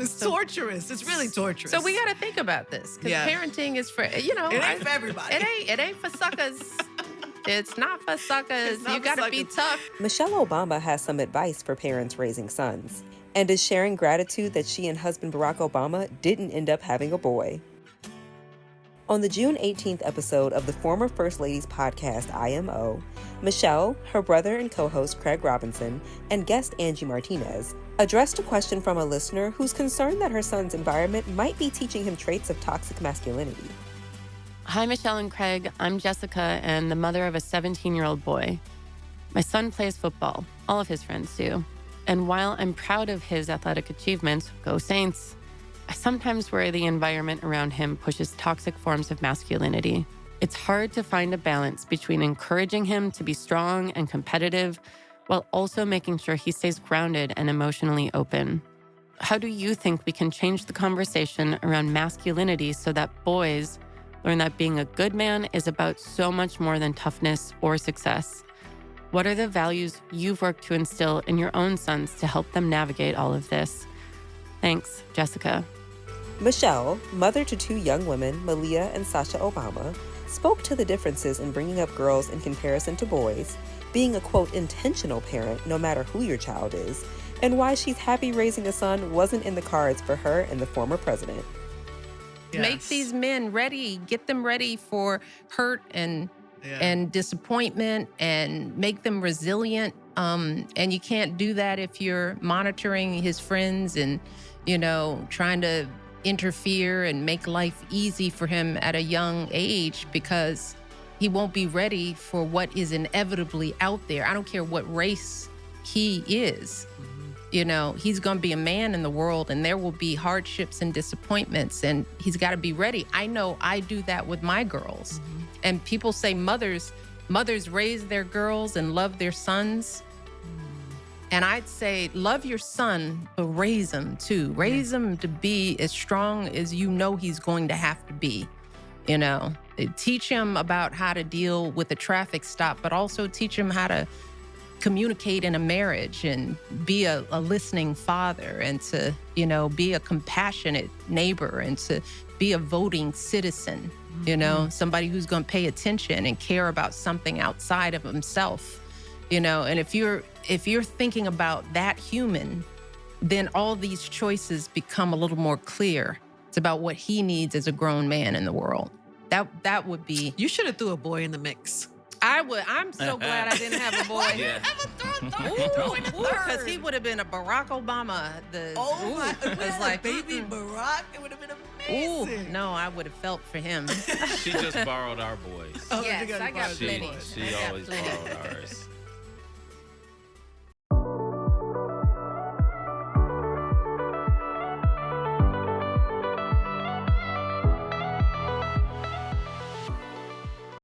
It's torturous. It's really torturous. So we got to think about this because parenting is for, It ain't for everybody. It ain't for suckers. It's not for suckers. You got to be tough. Michelle Obama has some advice for parents raising sons and is sharing gratitude that she and husband Barack Obama didn't end up having a boy. On the June 18th episode of the former First Lady's podcast, IMO, Michelle, her brother and co-host Craig Robinson, and guest Angie Martinez addressed a question from a listener who's concerned that her son's environment might be teaching him traits of toxic masculinity. Hi, Michelle and Craig. I'm Jessica and the mother of a 17-year-old boy. My son plays football. All of his friends do. And while I'm proud of his athletic achievements, go Saints, I sometimes worry the environment around him pushes toxic forms of masculinity. It's hard to find a balance between encouraging him to be strong and competitive while also making sure he stays grounded and emotionally open. How do you think we can change the conversation around masculinity so that boys learn that being a good man is about so much more than toughness or success? What are the values you've worked to instill in your own sons to help them navigate all of this? Thanks, Jessica. Michelle, mother to two young women, Malia and Sasha Obama, spoke to the differences in bringing up girls in comparison to boys, being a, quote, intentional parent no matter who your child is, and why she's happy raising a son wasn't in the cards for her and the former president. Yes. Make these men ready, get them ready for hurt and disappointment and make them resilient. And you can't do that if you're monitoring his friends and, trying to interfere and make life easy for him at a young age because he won't be ready for what is inevitably out there. I don't care what race he is. He's going to be a man in the world and there will be hardships and disappointments and he's got to be ready. I know I do that with my girls. And people say mothers raise their girls and love their sons. And I'd say love your son, but raise him too. Raise him to be as strong as he's going to have to be. Teach him about how to deal with a traffic stop, but also teach him how to communicate in a marriage and be a listening father and to, be a compassionate neighbor and to be a voting citizen, somebody who's going to pay attention and care about something outside of himself, and if you're thinking about that human, then all these choices become a little more clear. It's about what he needs as a grown man in the world. That would be. You should have threw a boy in the mix. I would. I'm so glad I didn't have a boy. Because he would have been a Barack Obama. It's like baby Barack. It would have been amazing. No, I would have felt for him. She just borrowed our boys. Yes, I got plenty. She always borrowed ours.